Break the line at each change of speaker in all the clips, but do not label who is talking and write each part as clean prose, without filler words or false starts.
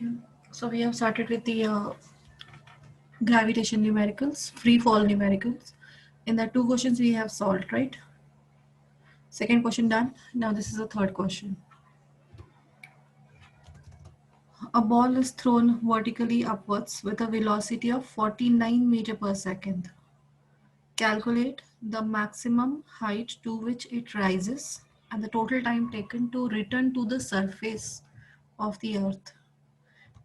Okay. So we have started with the gravitation numericals, free fall numericals. In the two questions we have solved, right? Second question done. Now this is the third question. A ball is thrown vertically upwards with a velocity of 49 meter per second. Calculate the maximum height to which it rises and the total time taken to return to the surface of the earth.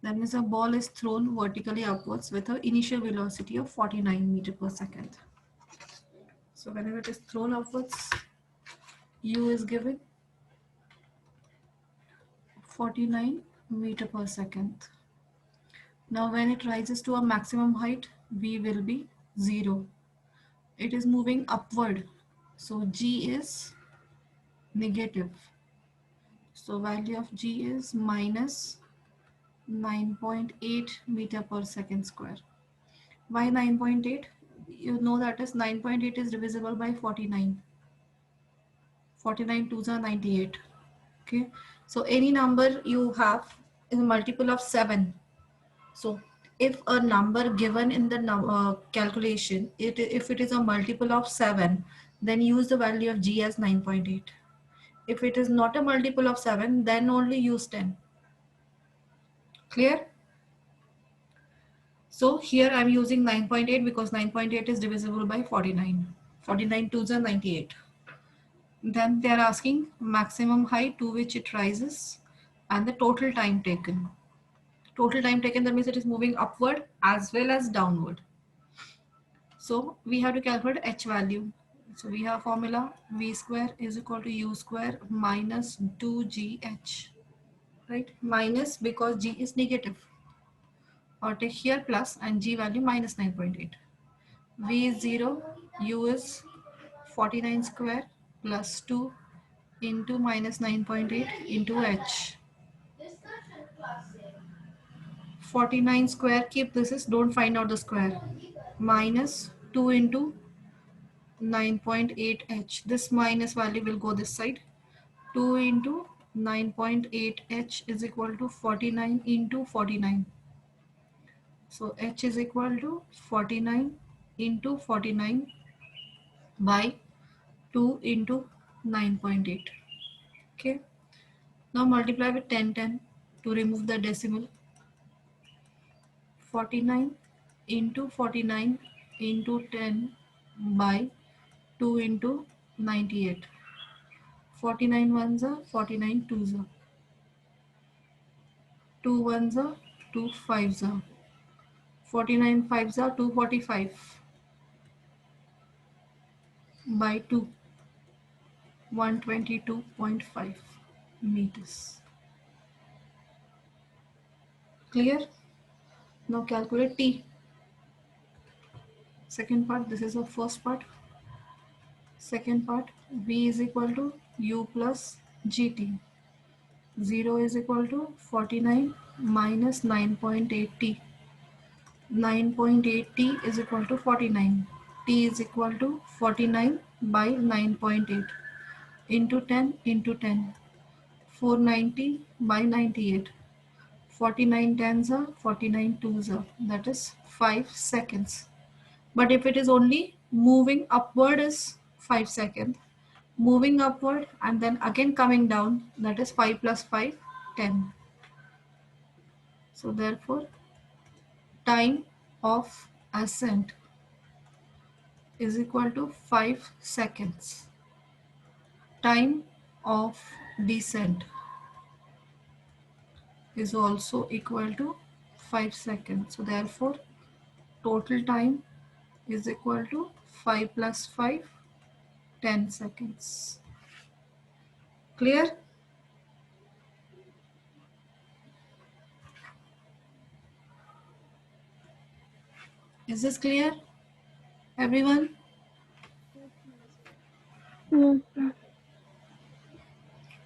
That means a ball is thrown vertically upwards with an initial velocity of 49 meter per second. So whenever it is thrown upwards, u is given 49 meter per second. Now when it rises to a maximum height, v will be 0. It is moving upward, so g is negative. So value of g is minus 9.8 meter per second square. Why 9.8? You know that is 9.8 is divisible by 49. 49 twos are 98. Okay, so any number you have is a multiple of 7. So if a number given in the calculation, if it is a multiple of 7, then use the value of g as 9.8. If it is not a multiple of 7, then only use 10. Clear? So here I'm using 9.8 because 9.8 is divisible by 49. 49 twos are 98. Then they are asking maximum height to which it rises and the total time taken. Total time taken, that means it is moving upward as well as downward. So we have to calculate h value. So we have formula v square is equal to u square minus 2gh, right? Minus because g is negative, or take here plus and g value minus 9.8. V is 0, u is 49 square plus 2 into minus 9.8 into h. 49 square, keep this is, don't find out the square, minus 2 into 9.8h. This minus value will go this side. 2 into 9.8h is equal to 49 into 49. So h is equal to 49 into 49 by 2 into 9.8. Okay. Now multiply with 10 to remove the decimal. 49 into 49 into 10 by 2 into 98. 49 ones are 49 twos are. 2 ones are 2 fives are. 49 fives are 245 by 2, 122.5 meters. Clear? Now calculate t. Second part, this is the first part. Second part, v is equal to u plus gt. 0 is equal to 49 minus 9.8t. 9.8t is equal to 49. T is equal to 49 by 9.8 into 10 into 10. 490 by 98. 49 tens are 49 twos are. That is 5 seconds. But if it is only moving upward is 5 seconds. Moving upward and then again coming down, that is 5 plus 5, 10. So therefore, time of ascent is equal to 5 seconds. Time of descent is also equal to 5 seconds. So therefore, total time is equal to 5 plus 5, 10 seconds. Clear? Is this clear, everyone?
Yes.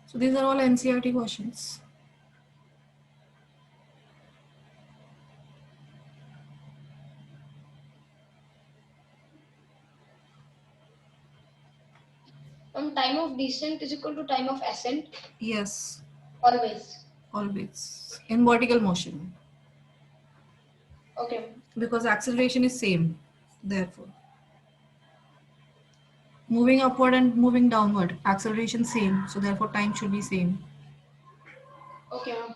So these are all NCERT questions.
Time of descent is equal to time of ascent.
Yes.
Always.
always in vertical motion,
Okay.
because acceleration is same. Therefore, moving upward and moving downward, acceleration same. So therefore, time should be same.
Okay, ma'am.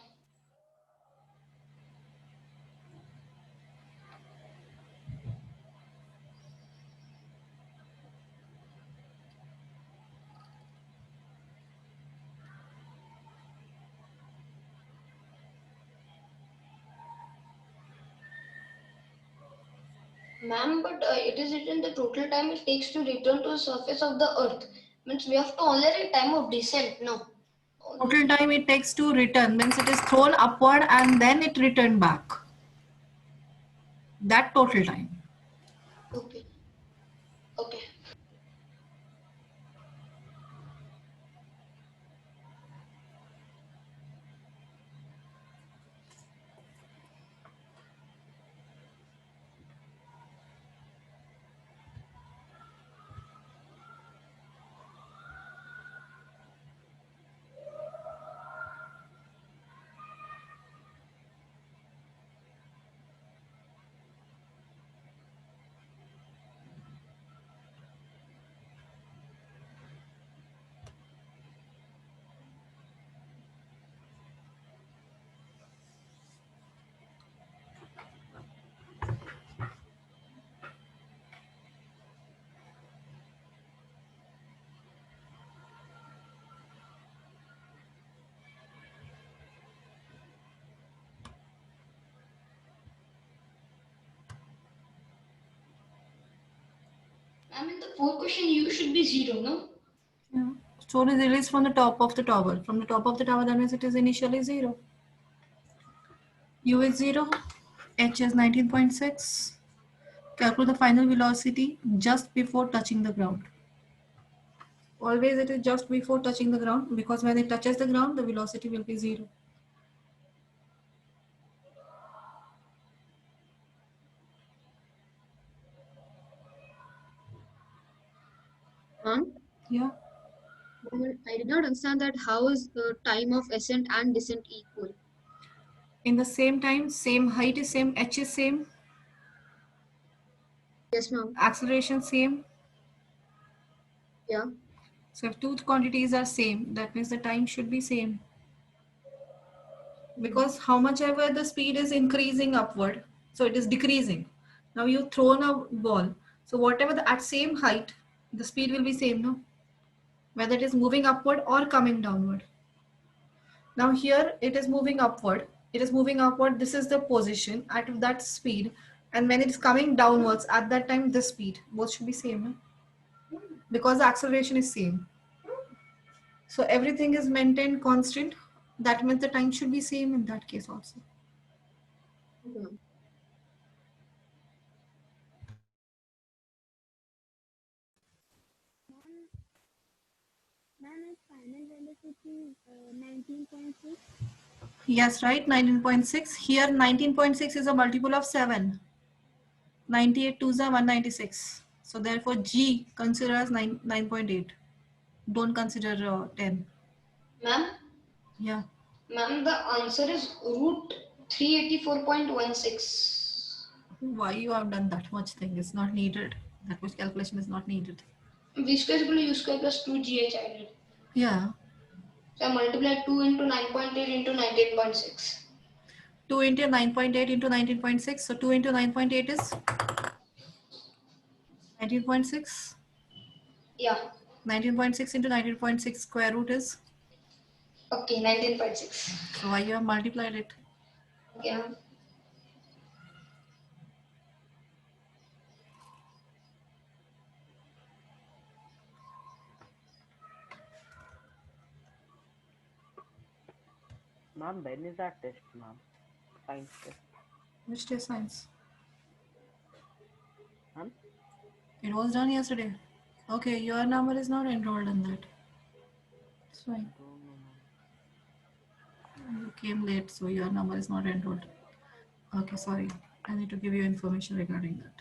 Ma'am, but it is written the total time it takes to return to the surface of the earth. Means we have to only write time of descent, no?
Total time it takes to return means it is thrown upward and then it returned back. That total time.
Okay. Okay. Ma'am, in the fourth question, you should be zero, no?
Yeah. Stone is released from the top of the tower. From the top of the tower, that means it is initially 0. U is 0, H is 19.6. Calculate the final velocity just before touching the ground. Always it is just before touching the ground, because when it touches the ground, the velocity will be 0.
Ma'am,
Yeah.
I did not understand that how is the time of ascent and descent equal?
In the same time, same height is same, H is same,
Yes, ma'am.
acceleration same.
Yeah.
So if two quantities are same, that means the time should be same. Because how much ever the speed is increasing upward, so it is decreasing. Now you thrown a ball, so whatever the at same height, the speed will be same, no? Whether it is moving upward or coming downward. Now here it is moving upward. It is moving upward. This is the position at that speed, and when it is coming downwards, at that time the speed both should be same, no? Because the acceleration is same. So everything is maintained constant. That means the time should be same in that case also.
Okay, ma'am.
Ma'am, final velocity is 19.6.
Yes, right, 19.6. Here 19.6 is a multiple of 7. 98 twos are 196. So therefore G consider as 9.8. Don't consider 10.
Ma'am,
Yeah.
ma'am, the answer is root 384.16.
Why you have done that much thing? It's not needed. That much calculation is not needed.
V square is equal to U square plus 2GH I did.
Yeah.
So I multiplied 2 into 9.8 into 19.6.
2 into 9.8 into 19.6. So 2 into 9.8 is 19.6.
Yeah.
19.6 into 19.6 square root is.
Okay, 19.6.
So why you have multiplied it?
Okay, ma'am.
Ma'am, when is that test, ma'am? Science test.
Which day science?
Ma'am?
It was done yesterday. Okay, your number is not enrolled in that. It's fine.
Don't know, ma'am.
You came late, so your number is not enrolled. Okay, sorry. I need to give you information regarding that.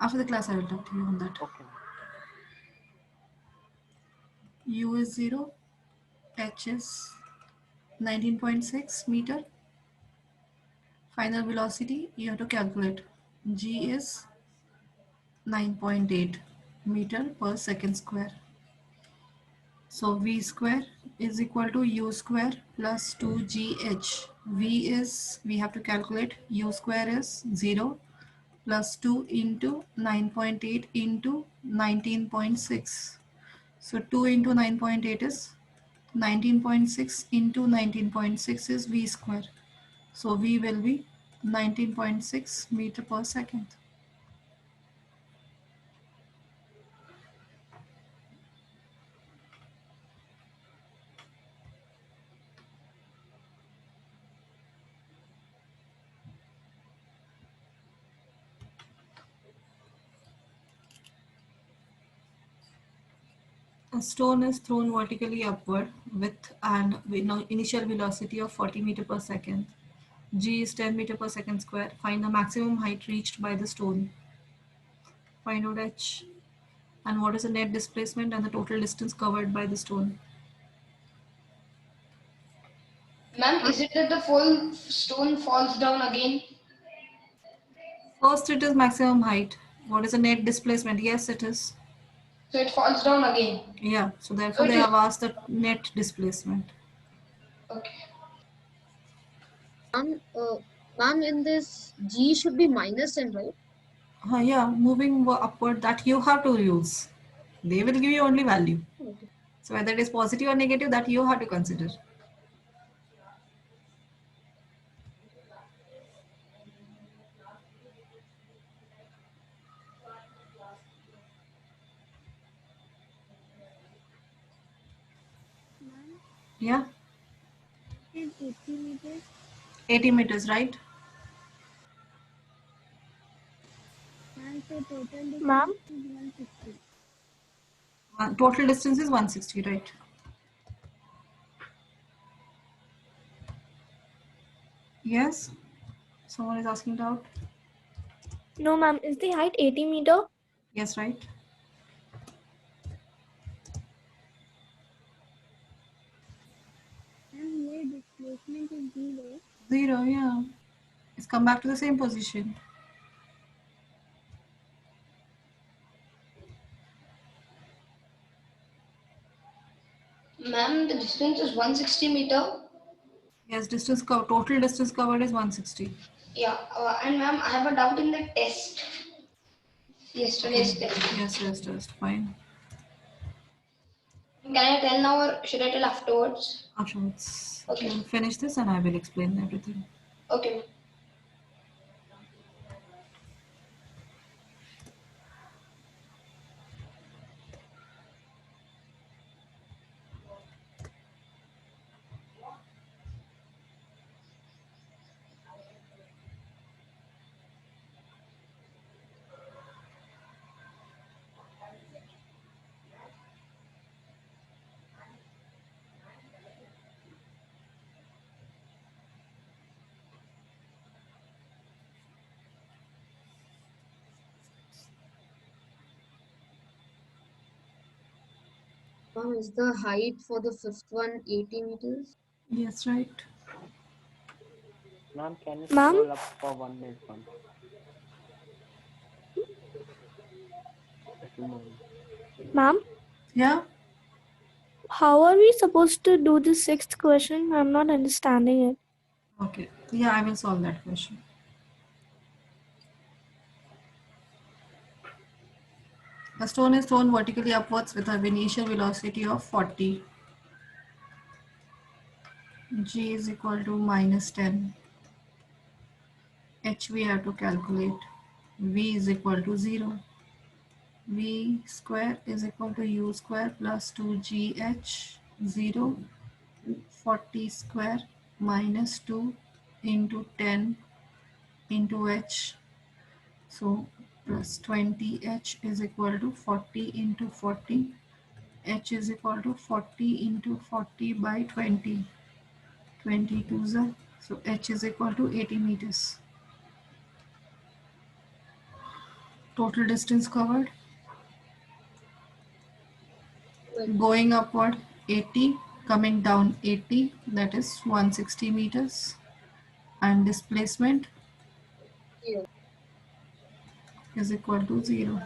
After the class, I will talk to you on that.
Okay, ma'am.
U is 0, h is 19.6 meter. Final velocity you have to calculate. G is 9.8 meter per second square. So v square is equal to u square plus 2gh. V is, we have to calculate, u square is 0 plus 2 into 9.8 into 19.6. So 2 into 9.8 is 19.6 into 19.6 is v square. So v will be 19.6 meter per second. A stone is thrown vertically upward with an initial velocity of 40 meter per second. G is 10 meter per second square. Find the maximum height reached by the stone. Find out h. And what is the net displacement and the total distance covered by the stone?
Ma'am, is it that the full stone falls down again?
First it is maximum height. What is the net displacement? Yes, it is.
So it falls down again.
Yeah, so
So
therefore
it
they
is
have asked the net displacement.
okay.
Ma'am, in this G should be minus n, right?
Yeah, moving upward, that you have to use. They will give you only value.
Okay.
So whether it is positive or negative, that you have to consider.
Ma'am,
Yeah,
it is 80 meters.
80 meters, right?
And so total
Ma'am,
distance is 160.
Total distance is 160, right? Yes. Someone is asking it out.
no, ma'am. Is the height 80 meter?
Yes, right?
And here displacement is 0.
0, yeah. It's come back to the same position.
Ma'am, the distance is 160 meter.
Yes, total distance covered is 160.
Yeah, and ma'am, I have a doubt in the test. Yesterday's
Okay.
test.
Yes, just fine.
Can I tell now or should I tell afterwards?
Afterwards,
Okay.
we'll finish this and I will explain everything.
Okay.
Ma'am, is the height for the fifth one 80 meters?
Yes, right.
Ma'am, can you
Ma'am?
scroll up for 1 minute, ma'am? Little more.
Ma'am,
Yeah.
how are we supposed to do the sixth question? I'm not understanding it.
Okay. Yeah, I will solve that question. A stone is thrown vertically upwards with an initial velocity of 40. G is equal to minus 10. H we have to calculate. V is equal to 0. V square is equal to U square plus 2GH 0. 40 square minus 2 into 10 into H. So plus 20H is equal to 40 into 40. H is equal to 40 into 40 by 20. 22 is so H is equal to 80 meters. Total distance covered.
Well,
Going upward 80, coming down 80, that is 160 meters, and displacement is equal to 0.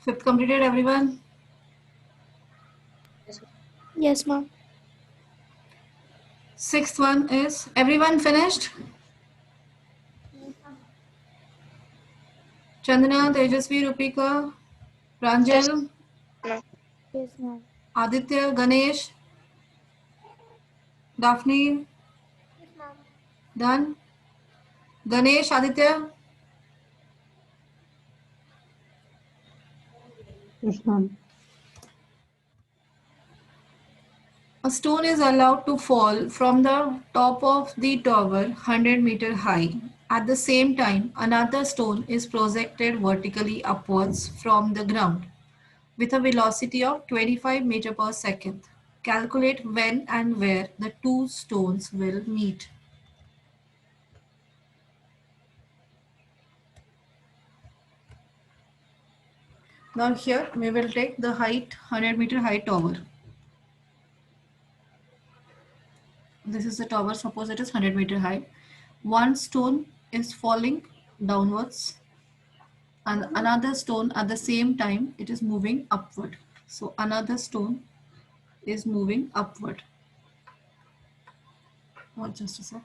Fifth completed, everyone?
Yes, ma'am.
Sixth one is, everyone finished? Chandana, Tejasvi, Rupika, Pranjal,
Yes, ma'am.
Aditya, Ganesh, Daphne, done? Ganesh, Aditya,
Yes, ma'am.
a stone is allowed to fall from the top of the tower 100-meter high. At the same time, another stone is projected vertically upwards from the ground with a velocity of 25 meter per second. Calculate when and where the two stones will meet. Now here we will take the height 100-meter high tower. This is the tower, suppose it is 100-meter high. One stone is falling downwards and another stone at the same time it is moving upward. So another stone is moving upward. Oh, just a sec.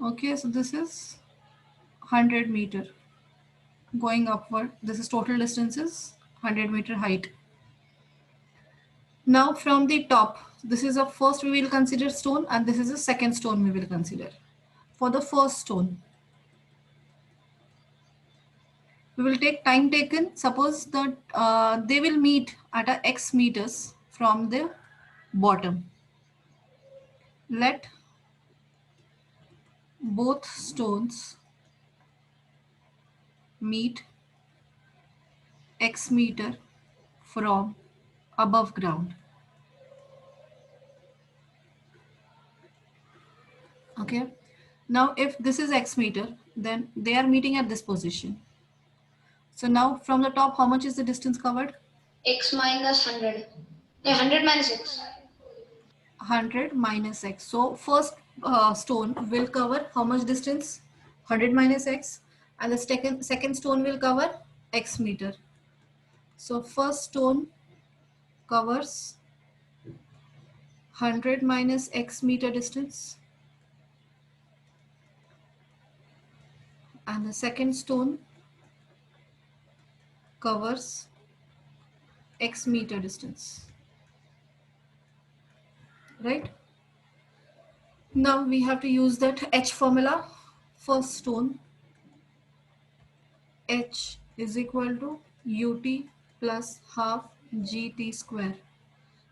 Okay, so this is 100-meter going upward. This is total distance is 100-meter height. Now from the top, this is a first we will consider stone and this is a second stone we will consider. For the first stone, we will take time taken. Suppose that they will meet at a x meters from the bottom. Let both stones meet x meter from above ground. Okay. Now if this is x meter, then they are meeting at this position. So now from the top, how much is the distance covered?
X minus 100. No, 100 minus X.
100 minus x. So first stone will cover how much distance? 100 minus x. And the second stone will cover x meter. So first stone covers 100 minus x meter distance. And the second stone covers x meter distance. Right? Now we have to use that H formula. First stone, H is equal to UT plus half GT square.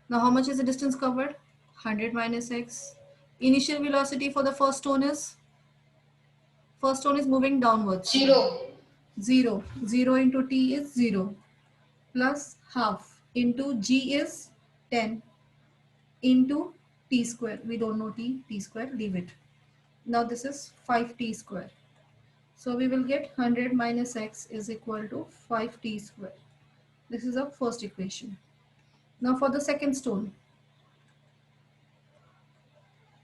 Now how much is the distance covered? 100 minus x. Initial velocity for the first stone is moving downwards.
0.
0. 0 into t is 0 plus half into g is 10 into t square. We don't know t square, leave it. Now this is 5t square. So we will get 100 minus x is equal to 5t square. This is our first equation. Now for the second stone,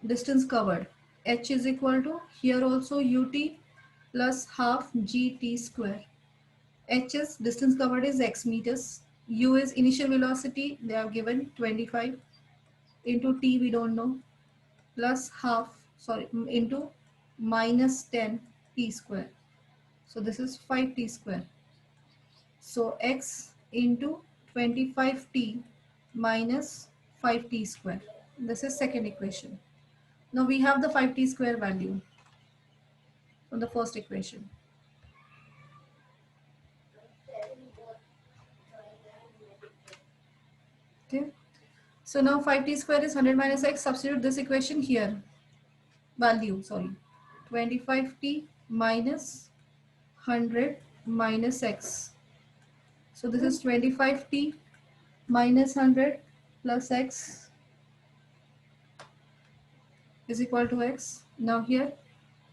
distance covered, h is equal to here also ut plus half gt square. H is distance covered is x meters. U is initial velocity, they are given 25 into t we don't know plus half, sorry, into minus 10 t square. So this is 5t square. So x into 25t minus 5t square. This is second equation. Now we have the 5t square value from the first equation. Okay. So now 5t square is 100 minus x. Substitute this equation here. Value, sorry. 25t minus 100 minus x. So this is 25t minus 100 plus x is equal to x. Now here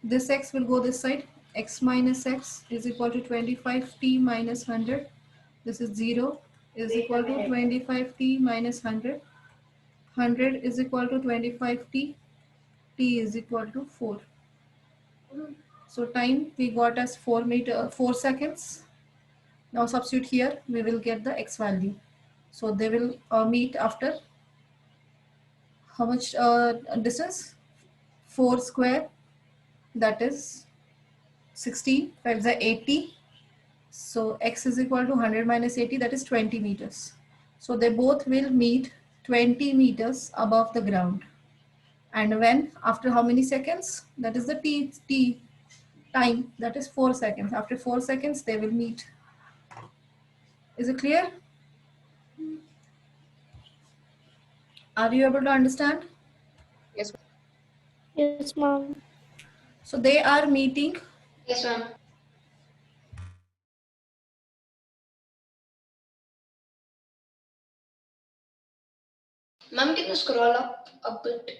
this x will go this side. X minus x is equal to 25t minus 100. This is 0 is equal to 25t minus 100. 100 is equal to 25t. T is equal to 4. So time we got as 4 seconds. Now substitute here, we will get the x value. So they will meet after how much distance? 4 square, that is 60, that's the 80. So x is equal to 100 minus 80, that is 20 meters. So they both will meet 20 meters above the ground. And when? After how many seconds? That is the t time, that is 4 seconds. After 4 seconds, they will meet. Is it clear? Are you able to understand?
Yes.
Yes, ma'am.
So they are meeting.
Yes, ma'am. Ma'am, can you scroll up a bit?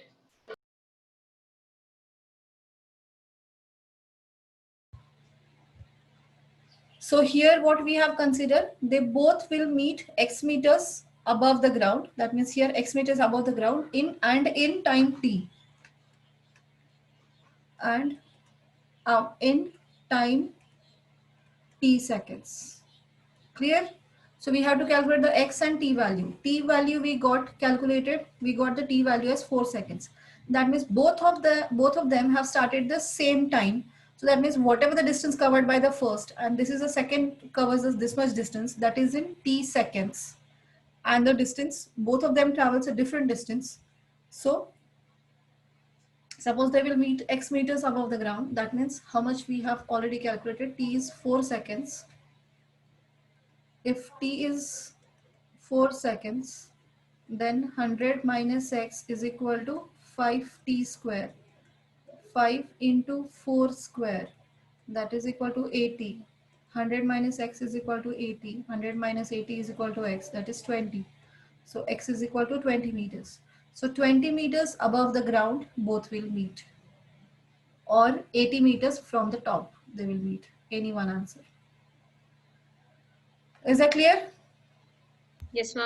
So here what we have considered, they both will meet x meters above the ground. That means here x meters above the ground in time t. And in time t seconds. Clear? So we have to calculate the x and t value. T value we got calculated. We got the t value as 4 seconds. That means both of them have started the same time. So that means whatever the distance covered by the first, and this is the second covers this much distance, that is in t seconds. And the distance, both of them travels a different distance. So suppose they will meet x meters above the ground. That means how much we have already calculated. T is 4 seconds. If t is 4 seconds, then 100 minus x is equal to 5t square. 5 into 4 square, that is equal to 80. 100 minus x is equal to 80. 100 minus 80 is equal to x, that is 20. So x is equal to 20 meters. So 20 meters above the ground both will meet, or 80 meters from the top they will meet. Any one answer. Is that clear?
Yes, ma'am.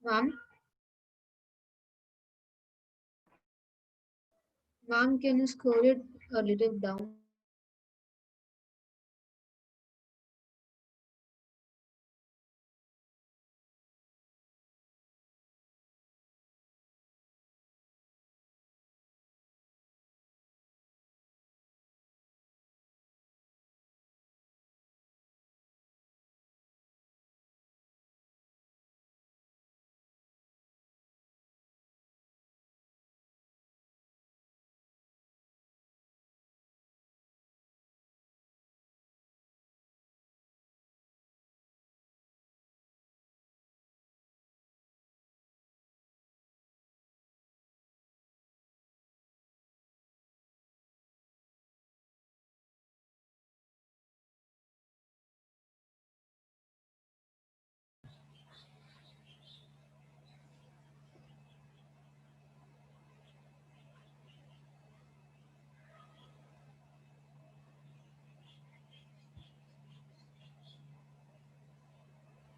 Ma'am, ma'am, can you scroll it a little down?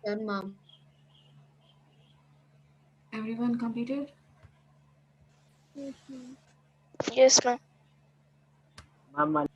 Done, ma'am.
Everyone completed?
Yes, ma'am.
Yes, ma'am.
Ma'am,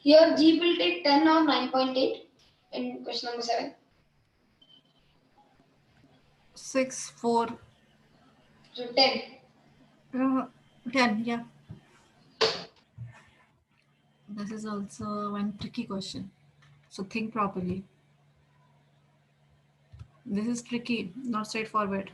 Here G will take 10 or 9.8 in question number 7.
6, 4,
So 10.
10, yeah. This is also one tricky question. So think properly. This is tricky, not straightforward.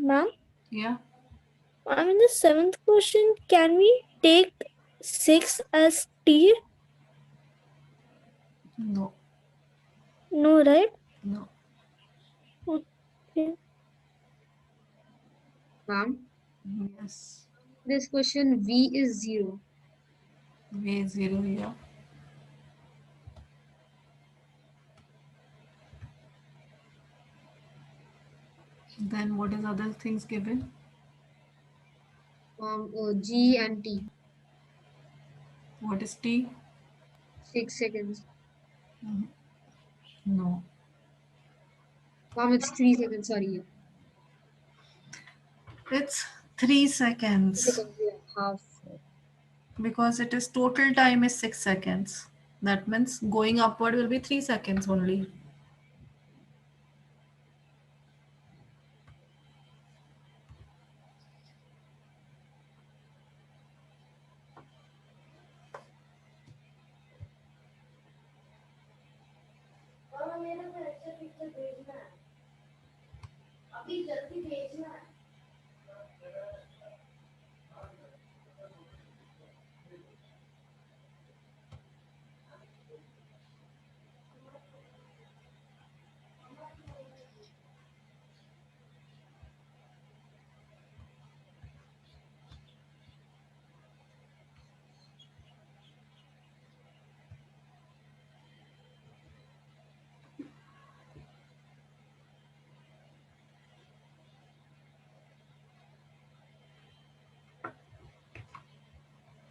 Ma'am,
Yeah?
in the seventh question, can we take 6 as t?
No,
No, right?
no.
Okay.
Ma'am,
Yes.
this question V is 0.
V 0, yeah. Then what is other things given?
G and T,
What is T?
6 seconds.
No.
Ma'am, it's 3 seconds, sorry.
It's 3
3
seconds
seconds, yeah, half.
because it is total time is 6 seconds. That means going upward will be 3 seconds only.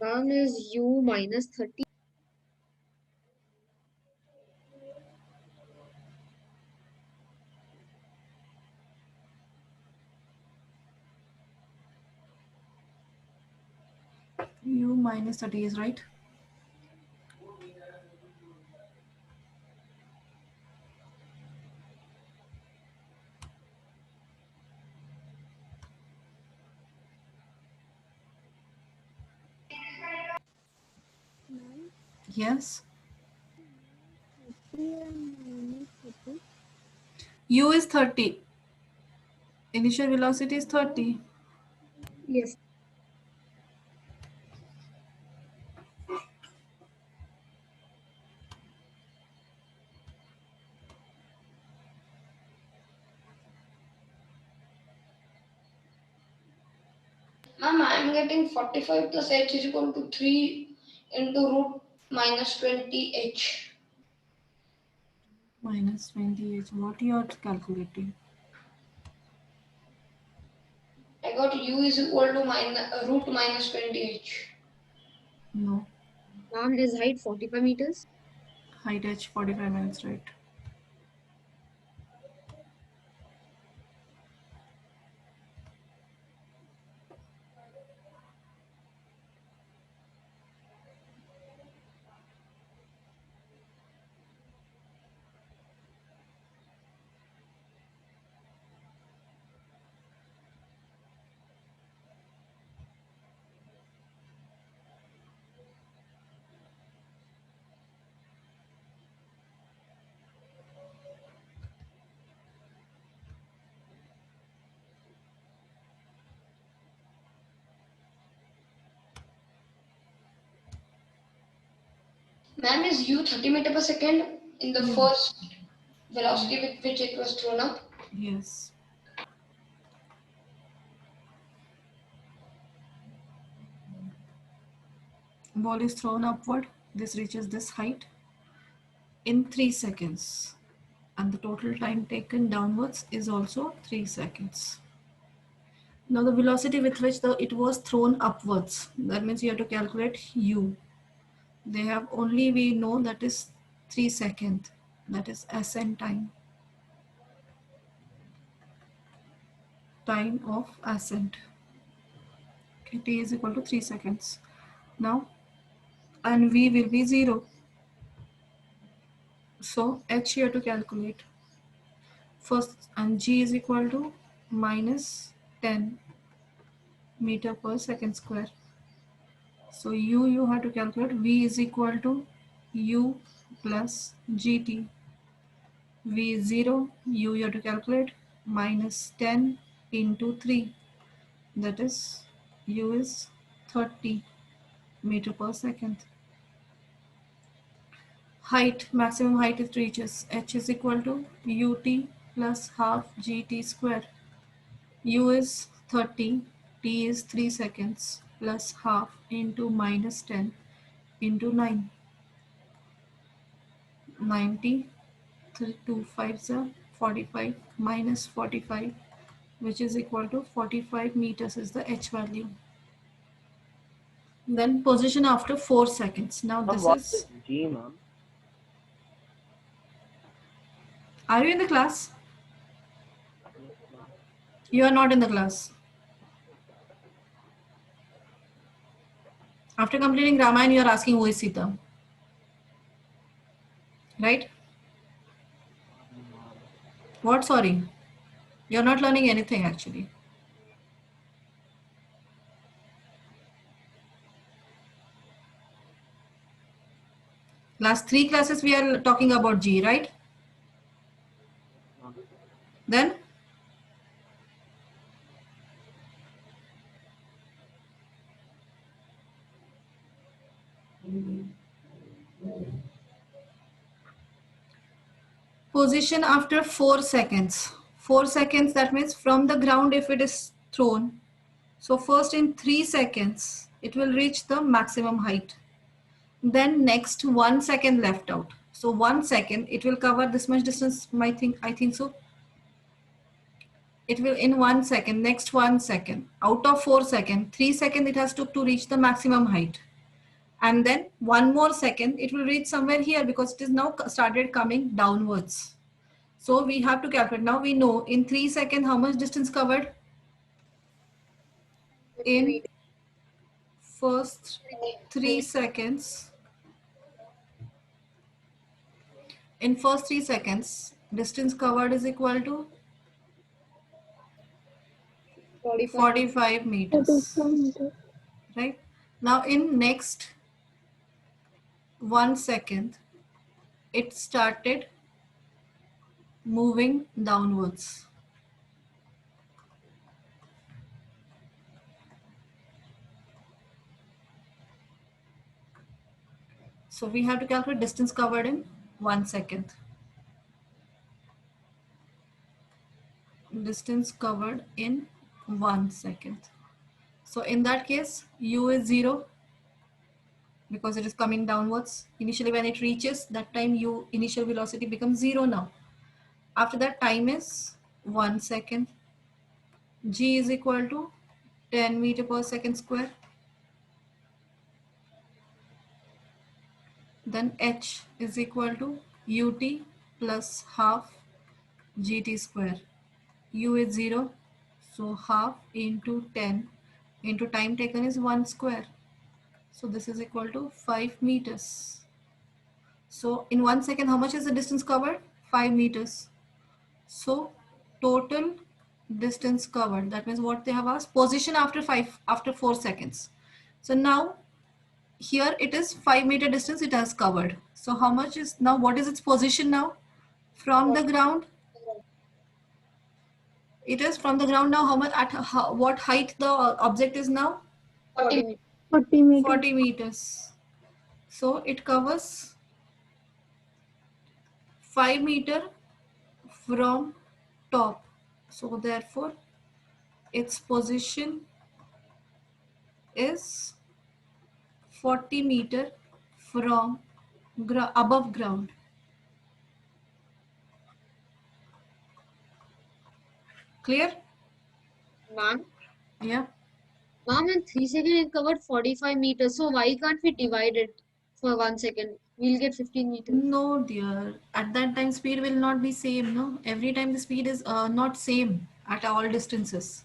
Ma'am, is u minus 30.
U minus 30 is right.
Ma'am,
Yes.
30 and minus 30.
U is 30. Initial velocity is 30.
Yes.
Ma'am, I am getting 45 plus h is equal to 3 into root minus 20h.
Minus 20 is what you are calculating.
I got u is equal to root minus 20h.
No.
Ma'am, is height 45 meters?
Height h 45 minutes, right?
Ma'am, is u 30 meter per second in the
Yeah.
first velocity with which it was thrown up?
Yes. Ball is thrown upward. This reaches this height in 3 seconds. And the total time taken downwards is also 3 seconds. Now the velocity with which it was thrown upwards, that means you have to calculate u. They have only, we know that is 3 seconds. That is ascent time. Time of ascent. Okay, t is equal to 3 seconds. Now, and v will be 0. So h you have to calculate. First, and g is equal to minus 10 meter per second square. So you have to calculate. V is equal to u plus gt. V is 0, you have to calculate minus 10 into 3. That is, u is 30 meter per second. Height, maximum height it reaches, h is equal to ut plus half gt square. U is 30, t is 3 seconds plus half into minus 10 into 9. 90, 2 5s are 45 minus 45, which is equal to 45 meters is the h value. Then position after 4 seconds. Now
Ma'am,
this
what
is,
is G, ma'am?
are you in the class?
Yes, ma'am.
You are not in the class. After completing Ramayana, you are asking who is Sita. Right? What, sorry? You are not learning anything actually. Last 3 classes we are talking about G, right?
Ma'am.
Then position after 4 seconds. 4 seconds, that means from the ground if it is thrown. So first in 3 seconds, it will reach the maximum height. Then next 1 second left out. So 1 second, it will cover this much distance, I think so. It will in 1 second, next 1 second. Out of 4 seconds, 3 seconds it has took to reach the maximum height. And then 1 more second, it will reach somewhere here because it is now started coming downwards. So we have to calculate. Now we know in 3 seconds how much distance covered?
50
In
meters.
first 3 seconds. In first 3 seconds, distance covered is equal to 45 meters.
35 meters.
Right? Now in next 1 second, it started moving downwards. So we have to calculate distance covered in 1 second. Distance covered in 1 second. So in that case, u is 0 because it is coming downwards. Initially when it reaches, that time u initial velocity becomes 0 now. After that, time is 1 second. G is equal to 10 meter per second square. Then H is equal to ut plus half gt square. U is 0, so half into 10 into time taken is 1 square. So this is equal to 5 meters. So in 1 second, how much is the distance covered? 5 meters. So total distance covered, that means what they have asked, position after 4 seconds. So now here it is 5 meter distance it has covered. So how much is now, what is its position now? From the ground, it is from the ground now, how much, at what height the object is now?
40 meters.
40 meters.
40 meters. So it covers 5 meter from top. So therefore its position is 40 meter from above ground. Clear?
Ma'am,
Yeah.
in 3 seconds it covered 45 meters. So why can't we divide it for 1 second? We'll get 15 meters.
No, dear. At that time, speed will not be same. No, every time the speed is not same at all distances.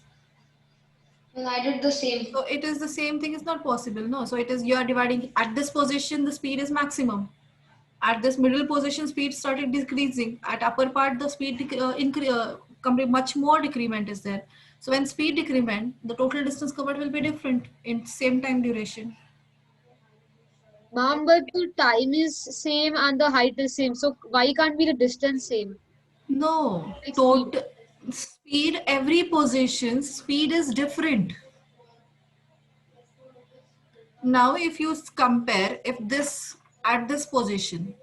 And I did the same.
So it is the same thing. It's not possible. No. So it is, you are dividing at this position. The speed is maximum. At this middle position, speed started decreasing. At upper part, the speed much more decrement is there. So when speed decrement, the total distance covered will be different in same time duration.
Ma'am, but the time is same and the height is same. So why can't be the distance same?
No,
Like speed.
total speed, every position, speed is different. Now, if you compare, if this at this position,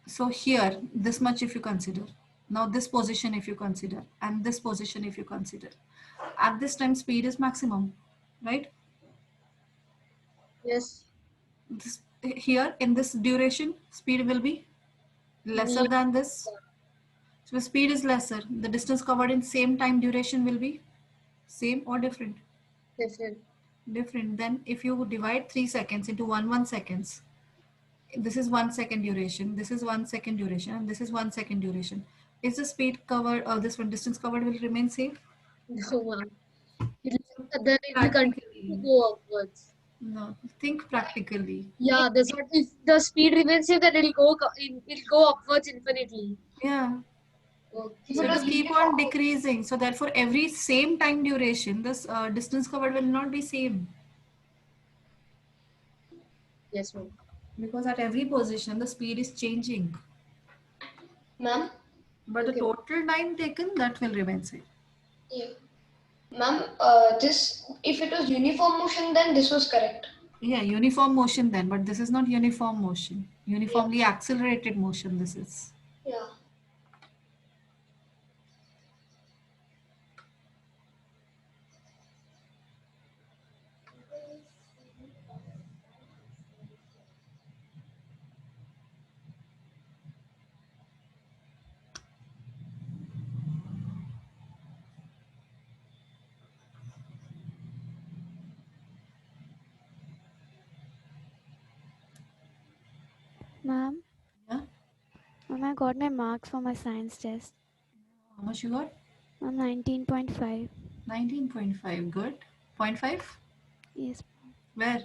so here, this much if you consider, now this position if you consider, and this position if you consider, at this time speed is maximum, right?
Yes.
This, here in this duration, speed will be lesser than this. So speed is lesser. The distance covered in same time duration will be same or different?
Different.
Different. Then if you divide 3 seconds into 1 seconds, this is 1 second duration, this is 1 second duration, and this is 1 second duration. Is the speed covered, or this one distance covered will remain same?
No, ma'am. Then it will continue to
Practically.
go upwards.
No, think practically.
Yeah, that's what, if the speed remains same, then it'll go upwards infinitely.
Yeah.
Okay.
So it will keep on decreasing. So therefore, every same time duration, this distance covered will not be same.
Yes, ma'am.
Because at every position, the speed is changing.
Ma'am?
But the
Okay.
total time taken, that will remain same.
Yeah. Ma'am, this, if it was uniform motion, then this was correct.
Yeah, uniform motion then, but this is not uniform motion. Uniformly accelerated motion this is.
Yeah.
Ma'am,
Yeah.
ma'am, I got my marks for my science test.
How much you got?
Ma'am, 19.5.
19.5. Good. 0.5?
Yes.
Where?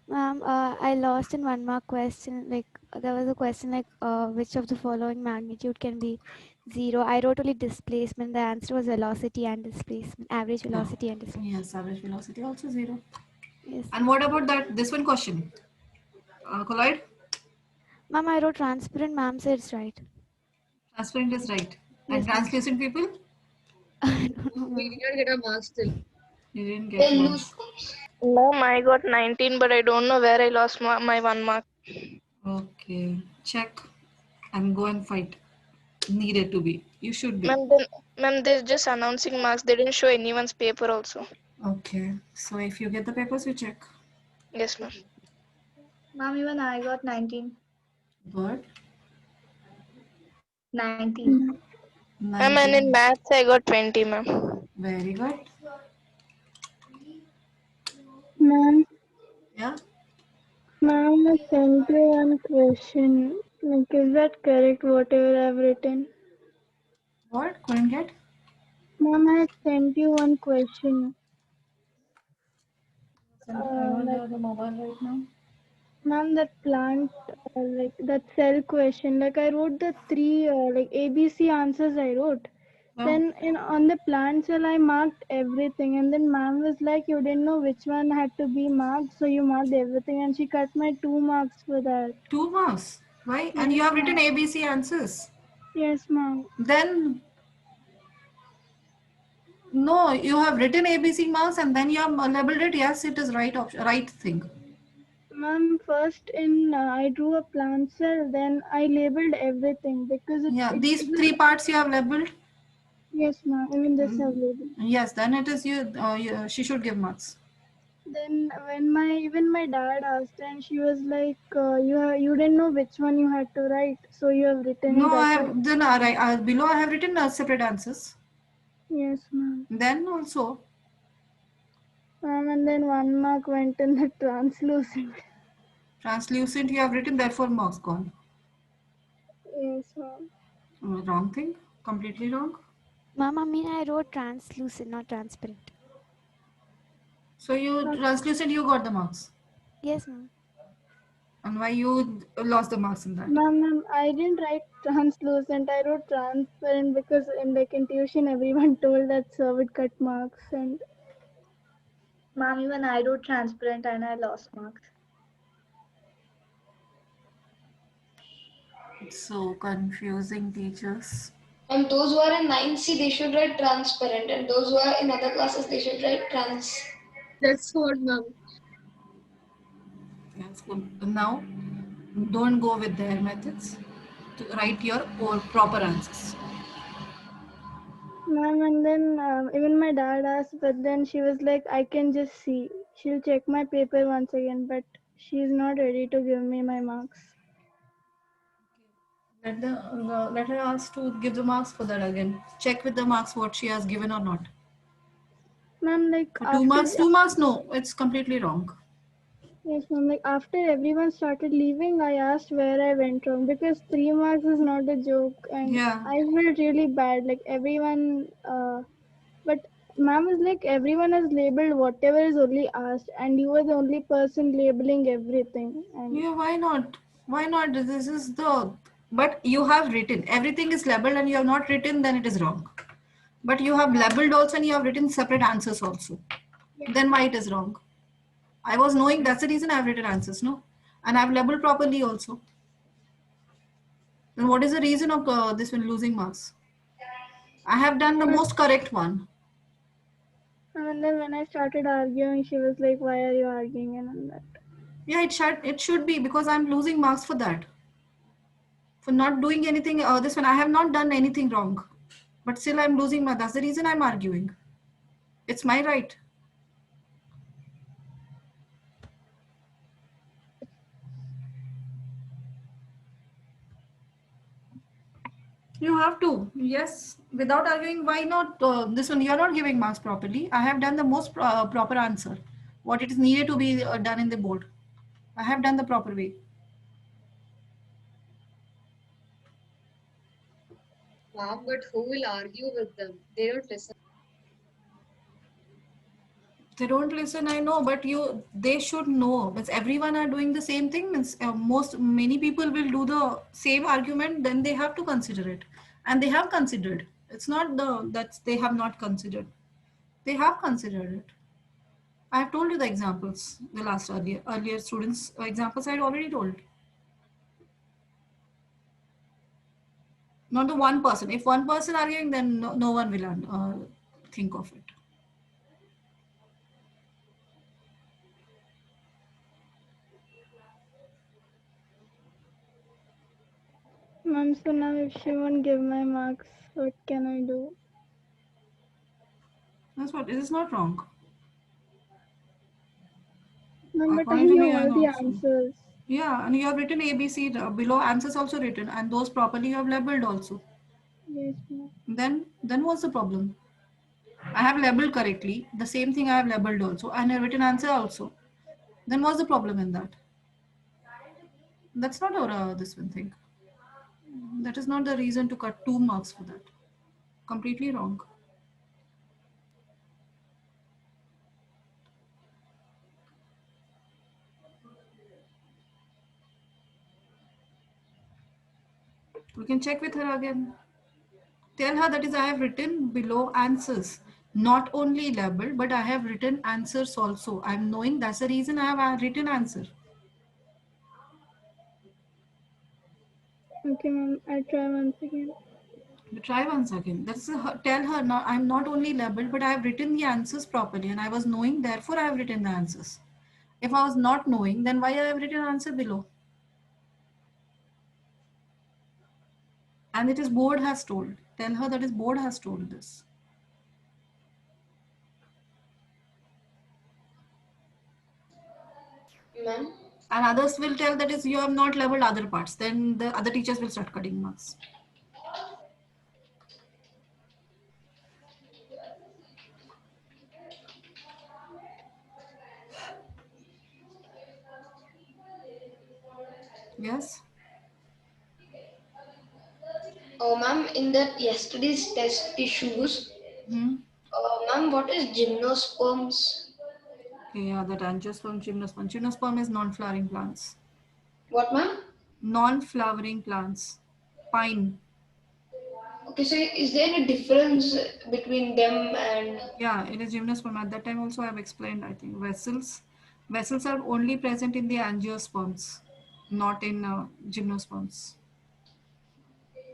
Ma'am, I lost in 1 mark question. Like there was a question like which of the following magnitude can be 0? I wrote only displacement. The answer was velocity and displacement, average
No.
velocity and displacement.
Yes, average velocity also 0.
Yes.
And what about that? This one question? Colloid?
Ma'am, I wrote transparent. Ma'am said it's right.
Transparent is right. And
Yes, ma'am.
translucent people?
I don't know,
We
ma'am.
did not get a mark still.
You didn't
They
get
lose.
marks.
Mom, I got 19, but I don't know where I lost my 1 mark.
Okay. Check and go and fight. Needed to be. You should be.
Ma'am, they're just announcing marks. They didn't show anyone's paper also.
Okay. So if you get the papers, you check.
Yes, ma'am.
Ma'am, even I got 19.
Good.
19.
Ma'am, and
19.
in maths, I got 20, ma'am.
Very good.
Ma'am,
Yeah.
ma'am, I sent you one question. Like, is that correct, whatever I've written?
What? Couldn't get?
Ma'am, I sent you one question.
I don't
Like,
have the mobile right now.
ma'am, that plant, like that cell question, like I wrote the three, like ABC answers I wrote.
Oh.
Then on the plant cell, I marked everything. And then ma'am was like, you didn't know which one had to be marked. So you marked everything. And she cut my 2 marks for that.
2 marks. Why? And you
Yes,
have written
ma'am.
ABC answers.
Yes, ma'am.
Then no, you have written ABC marks and then you have labeled it. Yes, it is right option, right thing.
Ma'am, first I drew a plant cell, then I labeled everything because
Yeah, these 3 parts you have labeled.
yes, ma'am. I mean this have labeled.
Yes, then it is she should give marks.
Then when even my dad asked, and she was like, you didn't know which one you had to write, so you have written
No,
it.
I
That's why.
have then below I have written separate answers.
Yes, ma'am.
Then also
And then 1 mark went in the translucent.
translucent you have written, therefore marks gone.
Yes, ma'am.
Wrong thing, completely wrong.
Ma'am, I mean I wrote translucent, not transparent.
So you translucent you got the marks.
Yes, ma'am.
And why you lost the marks in that?
Ma'am, I didn't write translucent. I wrote transparent because in tuition everyone told that sir would cut marks and.
Ma'am, even I wrote transparent and I lost marks.
It's so confusing, teachers.
And those who are in 9C, they should write transparent. And those who are in other classes, they should write trans.
That's what, ma'am.
Yes, so now don't go with their methods to write your own proper answers.
Ma'am, and then even my dad asked, but then she was like, I can just see. She'll check my paper once again, but she's not ready to give me my marks.
Let her ask to give the marks for that again. Check with the marks what she has given or not.
Ma'am, like
For
after
2 marks, no, it's completely wrong.
yes, ma'am, like after everyone started leaving, I asked where I went wrong because 3 marks is not a joke, and
Yeah.
I felt really bad. Like everyone, but ma'am was like, everyone has labeled whatever is only asked, and you were the only person labeling everything. And
Yeah, why not? Why not? This is the, but you have written, everything is labeled and you have not written, then it is wrong. But you have labeled also and you have written separate answers also. Then why it is wrong? I was knowing that's the reason I have written answers, no? And I've labeled properly also. Then what is the reason of this one losing marks? I have done the most correct one.
And then when I started arguing, she was like, why are you arguing and all that.
Yeah, it should be because I'm losing marks for that. For not doing anything, this one, I have not done anything wrong. But still I'm losing marks. That's the reason I'm arguing. It's my right. You have to, yes. Without arguing, why not? This one, you're not giving marks properly. I have done the most proper answer. What it is needed to be done in the board. I have done the proper way.
Mom, but who will argue with them? They don't listen.
They don't listen, I know, but they should know. Means everyone are doing the same thing. Means many people will do the same argument. Then they have to consider it, and they have considered. It's not that they have not considered. They have considered it. I have told you the examples. The last earlier students examples I had already told. Not the one person. If one person arguing, then no one will think of it.
Ma'am, so now if she won't give my marks, what can I do?
That's what. It is not wrong.
Ma'am, but I
According to me,
know
I
all the
also.
answers.
Yeah, and you have written ABC below, answers also written, and those properly you have labeled also.
Yes, ma'am.
Then what's the problem? I have labeled correctly. The same thing I have labeled also, and I have written answer also. Then what's the problem in that? That's not this one thing. That is not the reason to cut 2 marks for that. Completely wrong. We can check with her again. Tell her that is I have written below answers. Not only labeled, but I have written answers also. I'm knowing that's the reason I have written answer.
Okay, ma'am, I'll try once again.
Try once again. Tell her now I'm not only labeled, but I have written the answers properly and I was knowing, therefore I have written the answers. If I was not knowing, then why I have written answer below? And it is board has told. Tell her that is board has told this.
Ma'am.
And others will tell that is you have not labeled other parts. Then the other teachers will start cutting marks. Yes.
Oh, ma'am, in that yesterday's test issues, ma'am, what is gymnosperms?
Okay, yeah, that angiosperm, gymnosperm. Gymnosperm is non-flowering plants.
What, ma'am?
Non-flowering plants. Pine.
Okay, so is there any difference between them and?
Yeah, it is gymnosperm. At that time also I have explained, I think, vessels. Vessels are only present in the angiosperms, not in gymnosperms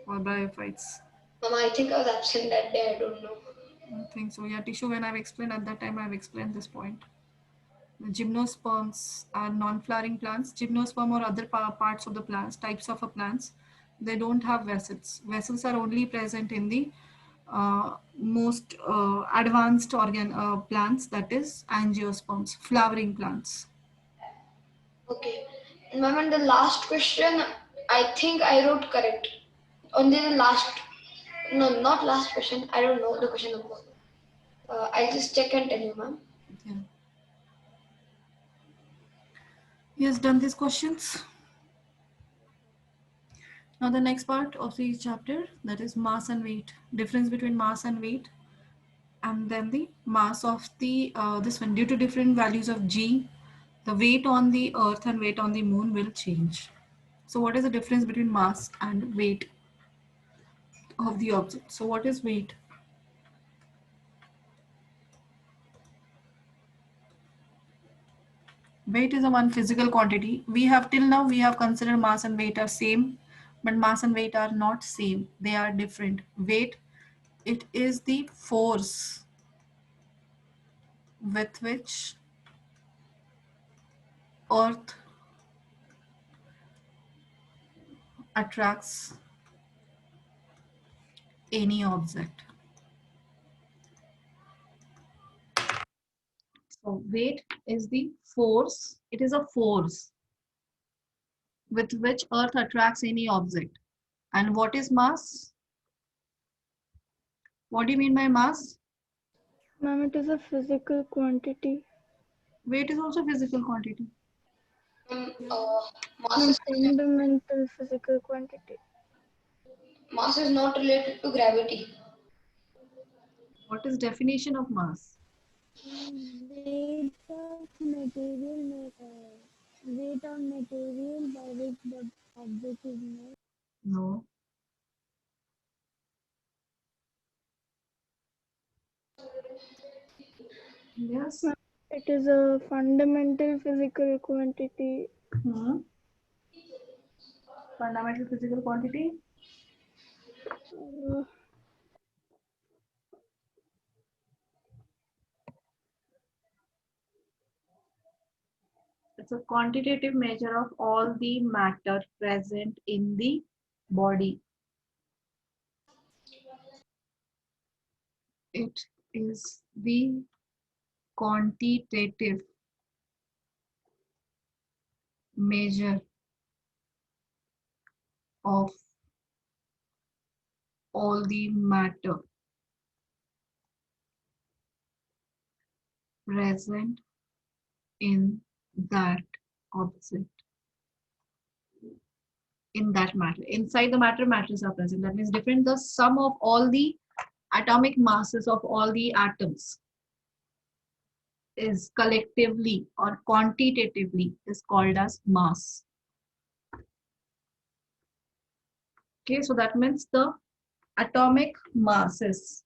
or bryophytes.
Ma'am, I think I was absent that day. I don't know.
I think so. Yeah, tissue when I've explained at that time, I've explained this point. The gymnosperms are non-flowering plants. Gymnosperm or other parts of the plants, types of plants, they don't have vessels. Vessels are only present in the most advanced plants, that is angiosperms, flowering plants.
Okay. Ma'am, and the last question, I think I wrote correct. Only the last, no, not last question. I don't know the question number. I'll just check and tell you, ma'am.
Yeah. Yes, done these questions. Now the next part of the chapter, that is mass and weight, difference between mass and weight, and then the mass of the this one, due to different values of g, the weight on the earth and weight on the moon will change. So what is the difference between mass and weight of the object? So what is weight? Weight is a one physical quantity. We have till now we have considered mass and weight are same, but mass and weight are not same. They are different. Weight, it is the force with which earth attracts any object. So weight is the force. It is a force with which earth attracts any object. And what is mass? What do you mean by mass?
Ma'am, it is a physical quantity.
Weight is also physical quantity.
Mass
Ma'am,
is
fundamental physical quantity.
Mass is not related to gravity.
What is definition of mass?
Weight of material, weight of material by which the object is made.
No. Yes.
It is a fundamental physical quantity.
Fundamental physical quantity.
Uh,
It's a quantitative measure of all the matter present in the body. It is the quantitative measure of all the matter present in that object. In that matter, inside the matter, matters are present. That means different. The sum of all the atomic masses of all the atoms is collectively or quantitatively is called as mass. Okay, so that means the atomic masses.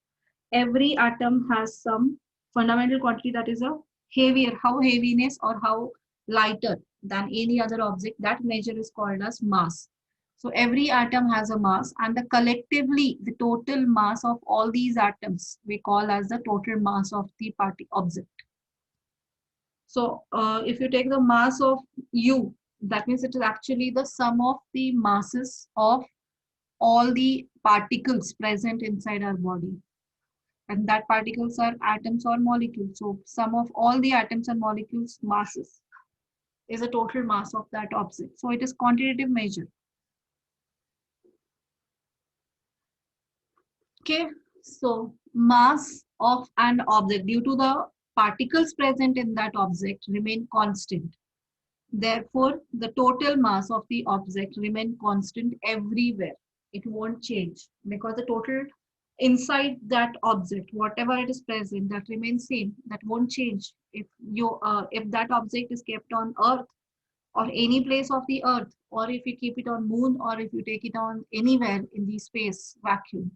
Every atom has some fundamental quantity that is a heavier, how heaviness or how lighter than any other object. That measure is called as mass. So every atom has a mass, and the collectively the total mass of all these atoms we call as the total mass of the object. So if you take the mass of U, that means it is actually the sum of the masses of all the particles present inside our body. And that particles are atoms or molecules. So sum of all the atoms and molecules masses is a total mass of that object. So it is quantitative measure. Okay, so mass of an object due to the particles present in that object remain constant. Therefore, the total mass of the object remain constant everywhere. It won't change because the total inside that object, whatever it is present, that remains same. That won't change. If that object is kept on Earth or any place of the Earth, or if you keep it on Moon, or if you take it on anywhere in the space vacuum,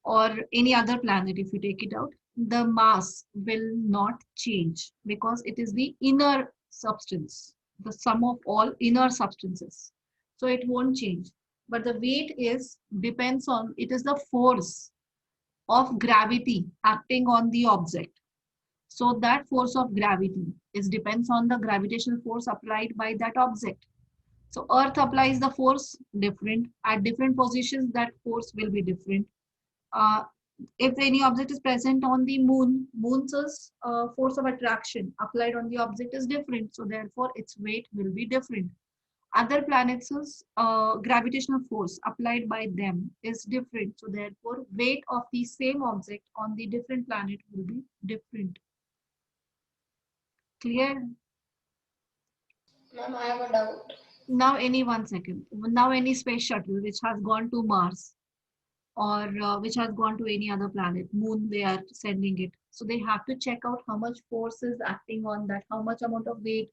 or any other planet, if you take it out, the mass will not change because it is the inner substance, the sum of all inner substances. So it won't change. But the weight depends on, it is the force of gravity acting on the object. So that force of gravity depends on the gravitational force applied by that object. So Earth applies the force different. At different positions, that force will be different. If any object is present on the moon's force of attraction applied on the object is different. So therefore, its weight will be different. Other planets' gravitational force applied by them is different. So therefore, weight of the same object on the different planet will be different. Clear?
Ma'am, I have a doubt.
Now, one second. Now, any space shuttle which has gone to Mars, or which has gone to any other planet, moon, they are sending it. So they have to check out how much force is acting on that, how much amount of weight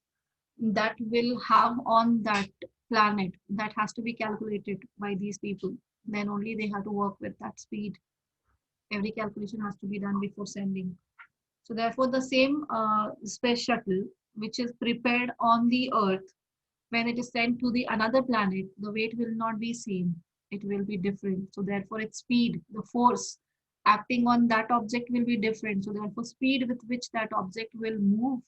that will have on that planet. That has to be calculated by these people. Then only they have to work with that speed. Every calculation has to be done before sending. So therefore, the same space shuttle, which is prepared on the Earth, when it is sent to the another planet, the weight will not be same. It will be different. So therefore, its speed, the force acting on that object will be different. So therefore, speed with which that object will move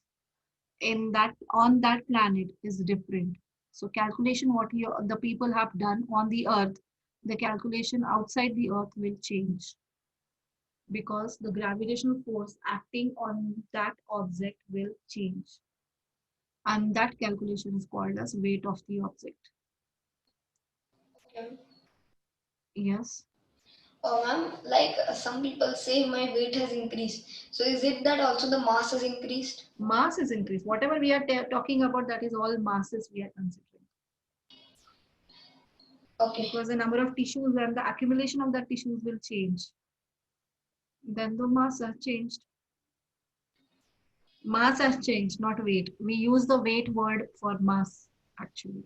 on that planet is different. So calculation what the people have done on the Earth, the calculation outside the Earth will change because the gravitational force acting on that object will change. And that calculation is called as weight of the object.
Okay.
Yes.
Ma'am, like some people say my weight has increased. So is it that also the mass has increased?
Mass is increased. Whatever we are talking about, that is all masses we are considering.
Okay.
because the number of tissues and the accumulation of the tissues will change. Then the mass has changed. Mass has changed, not weight. We use the weight word for mass actually,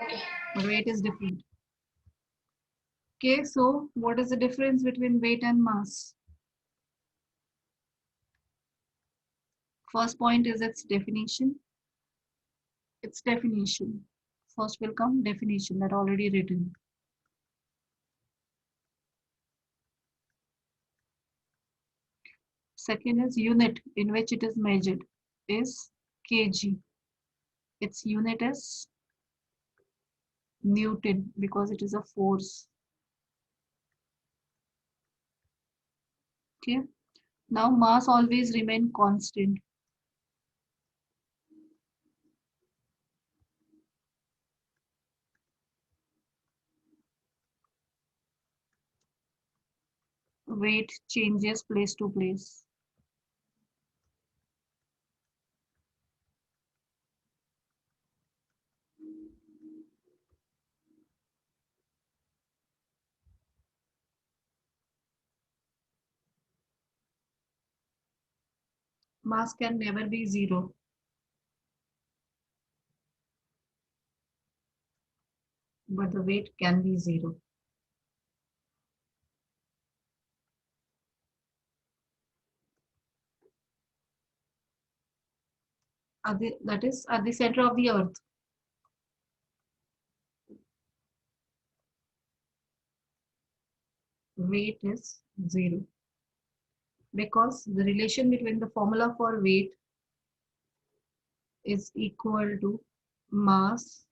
Okay.
but weight is different. Okay, so what is the difference between weight and mass? First point is its definition. Its definition. First will come definition, that already written. Second is unit in which it is measured is kg. Its unit is Newton because it is a force. Okay. Now mass always remain constant. Weight changes place to place. Mass can never be zero. But the weight can be zero. That is at the center of the earth. Weight is zero. Because the relation between the formula for weight is equal to mass.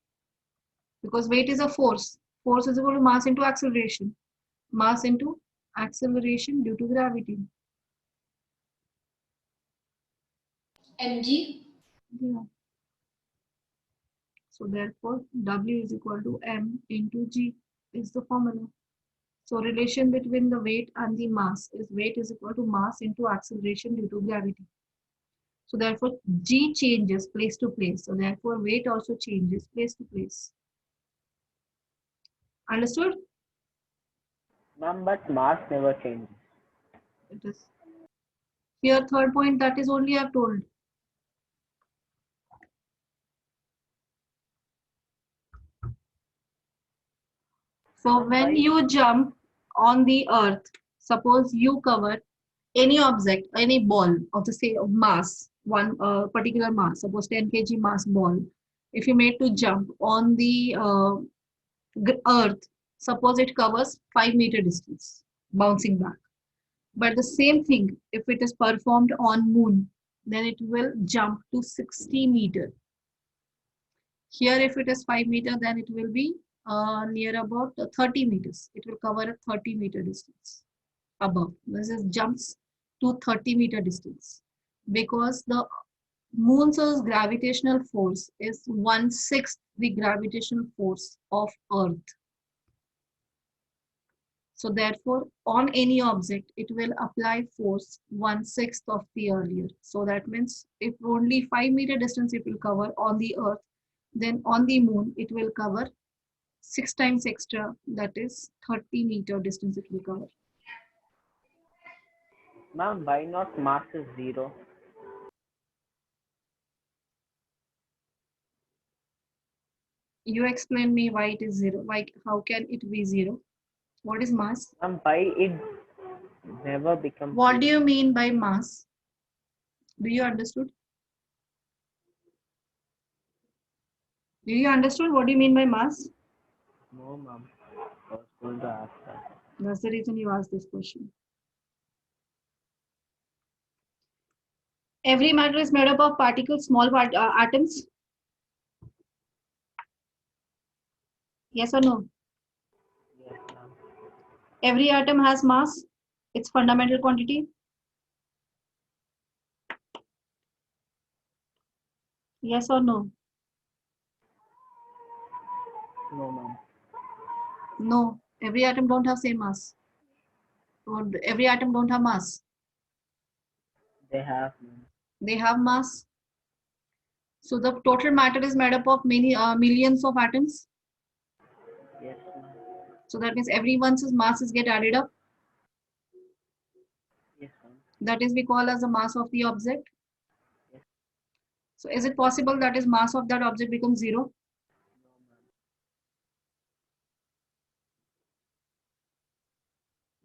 Because weight is a force. Force is equal to mass into acceleration. Mass into acceleration due to gravity.
mg.
Yeah. So therefore, W is equal to M into G is the formula. So relation between the weight and the mass is weight is equal to mass into acceleration due to gravity. So therefore, G changes place to place. So therefore, weight also changes place to place. Understood?
Ma'am, but mass never changes.
It is. Here, third point, that is only I've told. So when you jump on the earth, suppose you cover any object, any ball of the same mass, one particular mass, suppose 10 kg mass ball. If you made to jump on the earth, suppose it covers 5-meter distance, bouncing back. But the same thing, if it is performed on moon, then it will jump to 60 meter. Here, if it is 5-meter, then it will be near about 30 meters. It will cover a 30-meter distance above. This is jumps to 30-meter distance because the moon's gravitational force is 1/6 the gravitational force of Earth. So therefore, on any object, it will apply force 1/6 of the earlier. So that means if only 5-meter distance it will cover on the Earth, then on the moon, it will cover 6 times extra, that is 30-meter distance it will cover.
Ma'am, why not mass is zero?
You explain me why it is zero. Why? How can it be zero? What is mass?
Ma'am, why it never becomes
What do
zero?
you mean by mass? Do you understood? Do you understood what do you mean by mass?
No, ma'am. I was going to ask that.
That's the reason you asked this question. Every matter is made up of particles, small atoms. Yes or no?
Yes, ma'am.
Every atom has mass, its fundamental quantity. Yes or no?
No, ma'am.
No. Every atom don't have same mass. Or every atom don't have mass.
They have, ma'am.
They have mass. So the total matter is made up of many millions of atoms.
Yes,
So that means everyone's masses get added up.
Yes, ma'am.
That is we call as the mass of the object.
Yes.
So is it possible that is mass of that object becomes 0?
No, ma'am.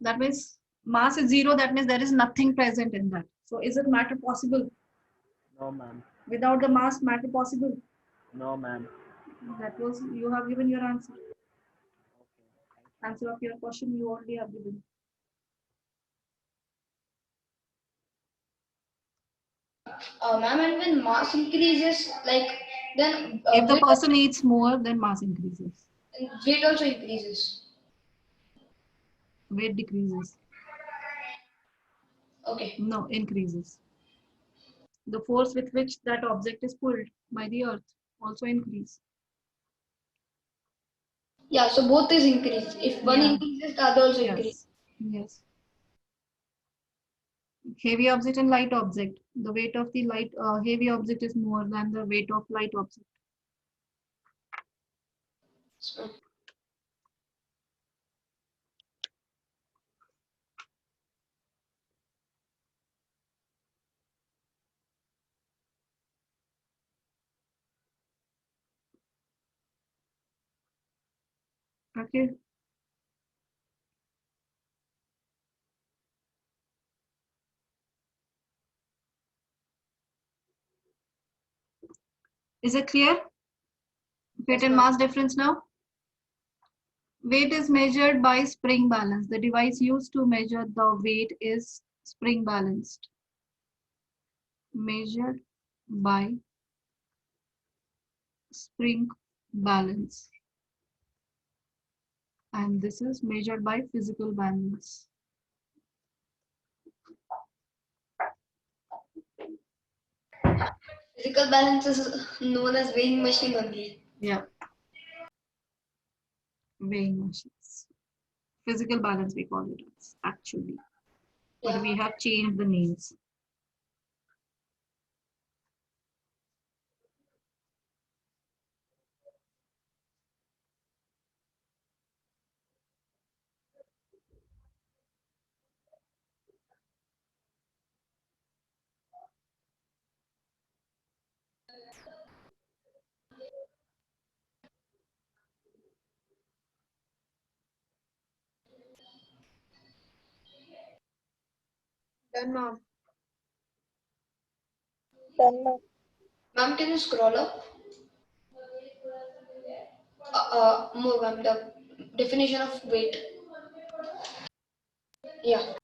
That means mass is 0. That means there is nothing present in that. So is it matter possible?
No, ma'am.
Without the mass, matter possible?
No, ma'am.
That was, you have given your answer.
Okay.
Answer of your question you already have given.
Ma'am, and when mass increases, like then
If the
weight,
person eats more, then mass increases.
weight also increases.
Weight decreases.
Okay.
No, increases. The force with which that object is pulled by the earth also increase.
Yeah, so both is increased. If one
Yeah.
increases, the other also increases.
Yes. Heavy object and light object. The weight of the light heavy object is more than the weight of light object.
So,
Okay. Is it clear? Weight
Yes,
and
ma'am.
mass difference now? Weight is measured by spring balance. The device used to measure the weight is spring balanced. Measured by spring balance. And this is measured by physical balance.
Physical balance is known as weighing machine only.
Yeah. Weighing machines. Physical balance we call it as, actually. But
Yeah.
we have changed the names.
Done, ma'am.
Done, ma'am.
Ma'am, can you scroll up? More, ma'am. The definition of weight. Yeah.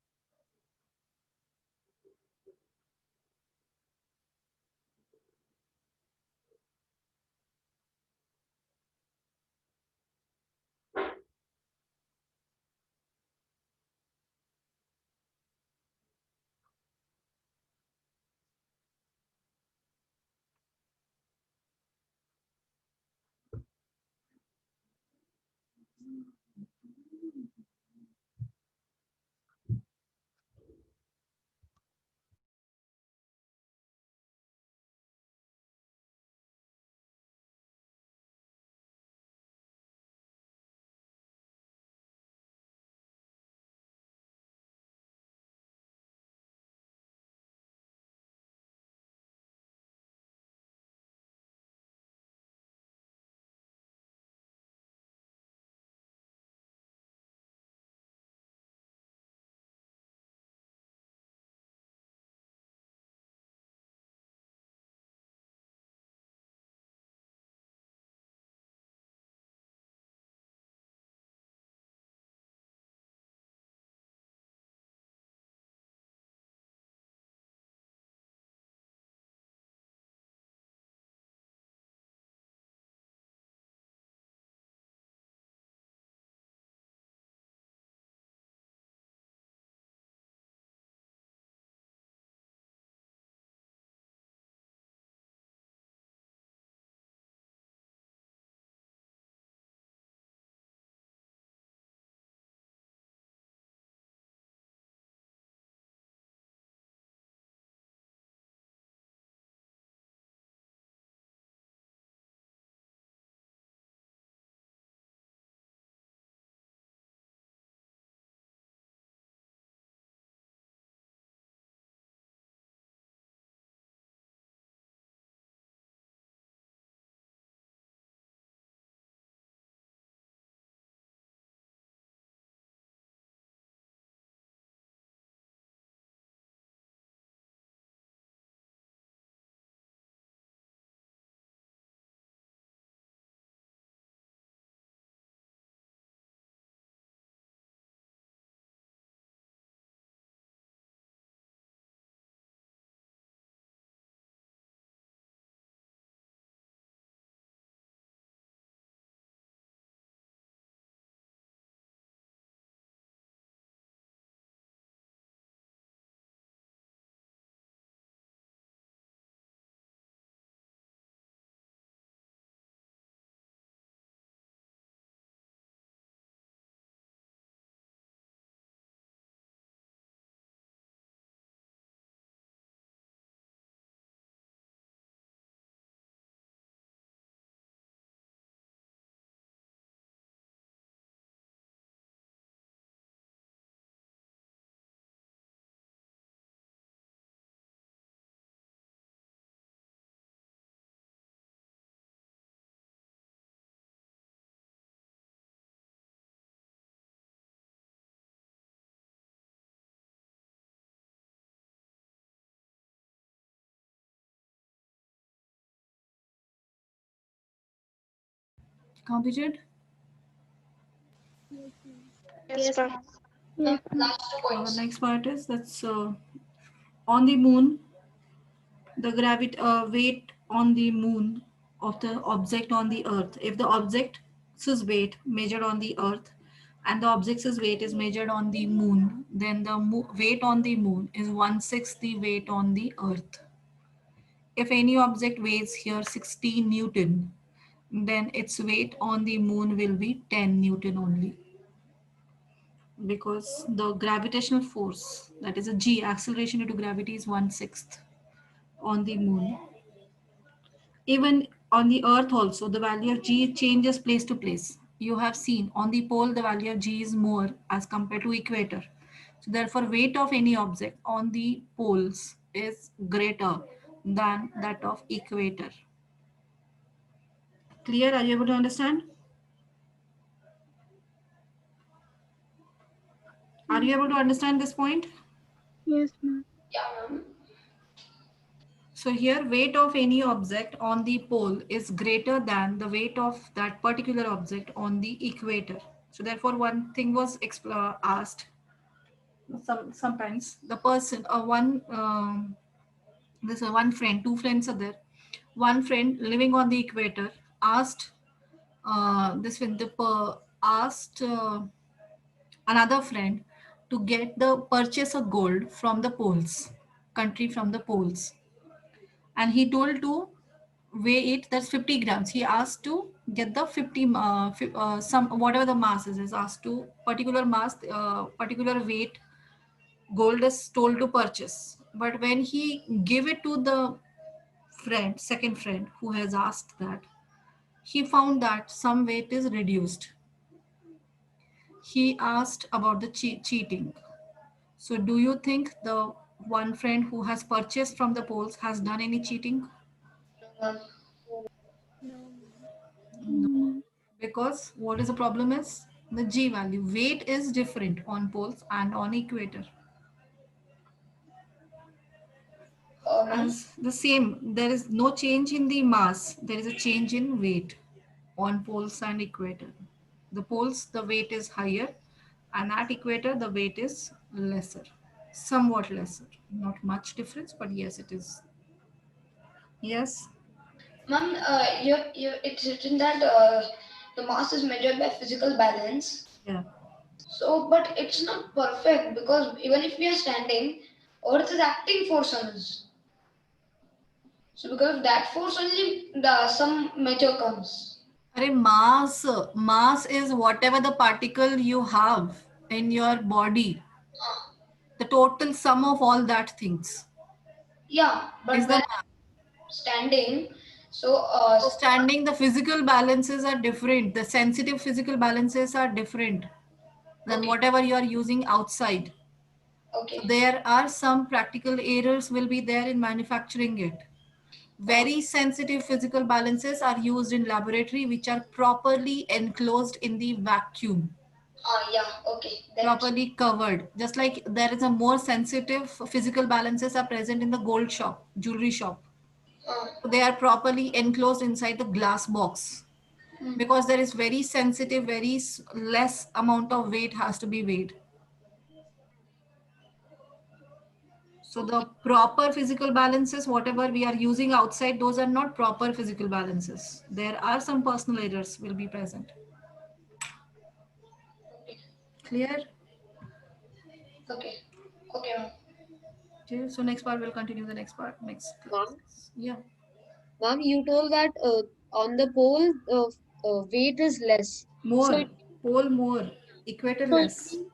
Completed?
Yes, ma'am.
Yes,
Last 2
The
points.
next part is that's on the moon, the weight on the moon of the object on the earth. If the object's weight measured on the earth and the object's weight is measured on the moon, then the weight on the moon is 1/6 the weight on the earth. If any object weighs here 60 Newton, then its weight on the moon will be 10 Newton only. Because the gravitational force, that is a G, acceleration due to gravity, is 1/6 on the moon. Even on the earth also, the value of G changes place to place. You have seen on the pole, the value of G is more as compared to equator. So therefore, weight of any object on the poles is greater than that of equator. Clear? Are you able to understand? Are you able to understand this point?
yes, ma'am.
Yeah, ma'am.
So here weight of any object on the pole is greater than the weight of that particular object on the equator. So therefore one thing was asked. Sometimes the person this one friend, two friends are there. One friend living on the equator asked asked another friend to get the purchase of gold from the poles, country from the poles, and he told to weigh it, that's 50 grams. He asked to get the 50 some whatever the mass is asked to particular mass, particular weight gold is told to purchase. But when he gave it to the friend, second friend who has asked that, he found that some weight is reduced. He asked about the cheating. So do you think the one friend who has purchased from the poles has done any cheating?
Ma'am.
No. Because what is the problem is the G value. Weight is different on poles and on equator.
Ma'am.
As the same, there is no change in the mass. There is a change in weight on poles and equator. The poles, the weight is higher, and at equator, the weight is lesser, somewhat lesser. Not much difference, but yes, it is. Yes.
Ma'am, it's written that the mass is measured by physical balance.
Yeah.
So, but it's not perfect because even if we are standing, Earth is acting force on us. So, because of that force only, some measure comes.
Mass is whatever the particle you have in your body, the total sum of all that things
Yeah, but
is the
when
mass.
I'm standing, so
So standing, the physical balances are different. The sensitive physical balances are different than
okay,
whatever you are using outside.
okay,
So there are some practical errors will be there in manufacturing it. Very sensitive physical balances are used in laboratory, which are properly enclosed in the vacuum,
yeah, okay, then
properly covered. Just like there is a more sensitive physical balances are present in the gold shop, jewelry shop. They are properly enclosed inside the glass box, because there is very sensitive, very less amount of weight has to be weighed. So the proper physical balances, whatever we are using outside, those are not proper physical balances. There are some personal errors will be present. Clear?
okay, okay, ma'am.
Okay, so next part we'll continue the next part next class.
Ma'am,
Yeah.
ma'am, you told that on the pole, weight is less. So
More. Pole more. Equator
it
less.
means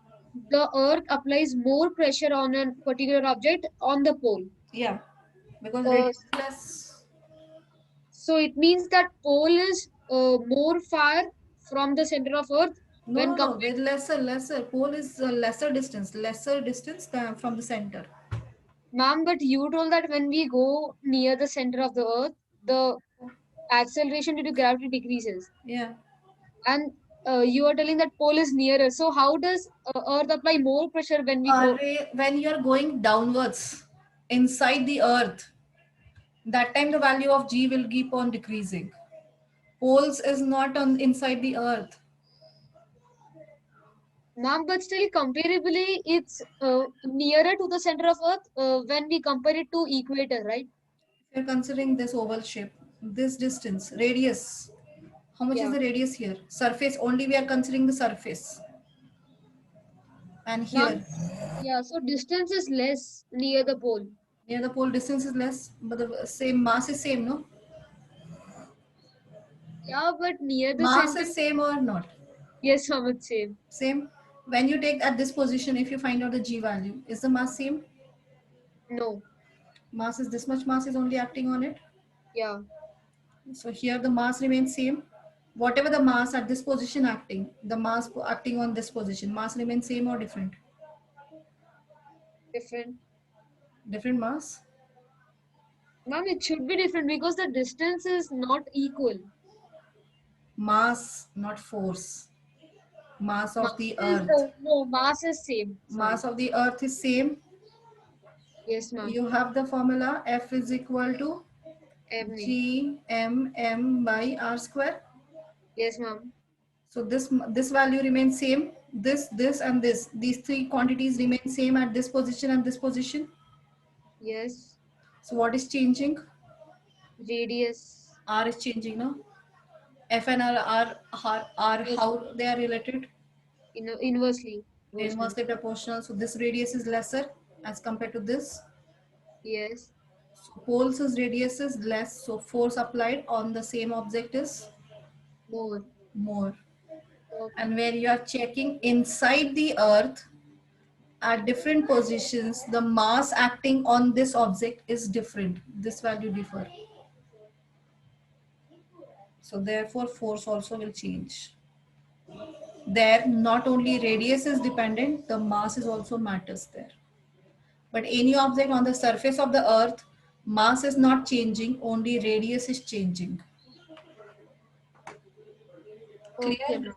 the Earth applies more pressure on a particular object on the pole.
Yeah. Because
Uh,
radius is less.
so it means that pole is more far from the center of Earth
No,
when
no, no.
compared.
With lesser. Pole is lesser distance than from the center.
Ma'am, but you told that when we go near the center of the Earth, the acceleration due to gravity decreases.
Yeah.
And you are telling that pole is nearer. So how does Earth apply more pressure when we go?
When you are going downwards inside the earth, that time the value of G will keep on decreasing. Poles is not on inside the earth.
Ma'am, but still comparably, it's nearer to the center of Earth when we compare it to equator, right?
If you're considering this oval shape, this distance, radius, how much is
Yeah.
the radius here? Surface, only we are considering the surface. And
Ma'am,
here,
yeah, so distance is less near the pole.
near the pole distance is less, but the same mass is same, no?
Yeah, but near the
Mass
center,
is same or not?
yes, ma'am, it's same.
Same. When you take at this position, if you find out the G value, is the mass same?
No,
Mass is this much mass is only acting on it.
yeah,
So here the mass remains same. Whatever the mass at this position acting, the mass acting on this position, mass remains same or different?
different.
Different mass.
Ma'am, it should be different because the distance is not equal.
Mass, not force. Mass of the earth.
No, mass is same. Sorry.
Mass of the earth is same.
Yes, ma'am.
You have the formula F is equal to
MA.
G by R square.
Yes, ma'am.
So this value remains same. This and this. These three quantities remain same at this position and this position.
Yes.
So what is changing?
Radius.
R is changing now. F and R are
Yes.
how they are related?
Inversely.
Inversely proportional. So this radius is lesser as compared to this.
Yes.
So poles' radius is less. So force applied on the same object is
More.
more.
Okay.
And where you are checking inside the earth at different positions, the mass acting on this object is different. This value differ. So therefore force also will change. There not only radius is dependent, the mass is also matters there. But any object on the surface of the earth, mass is not changing, only radius is changing.
Okay,
Clear?
ma'am.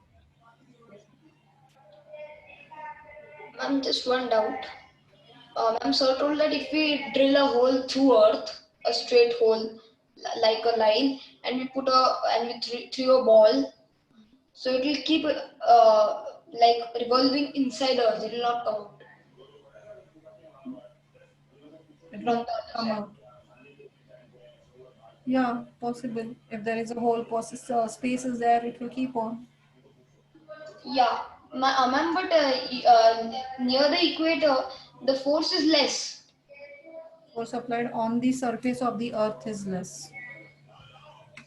Ma'am, just one doubt. Ma'am, sir told that if we drill a hole through earth, a straight hole like a line, and we threw a ball, so it will keep like revolving inside earth. It will not come out.
It
From
will
the other
come
side.
out. Yeah, possible. If there is a whole space is there, it will keep on.
Yeah, ma'am, but near the equator, the force is less.
Force applied on the surface of the earth is less.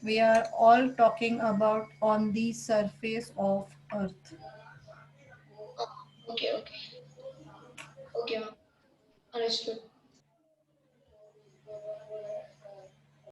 We are all talking about on the surface of earth.
Okay, okay, okay, ma'am. Understood.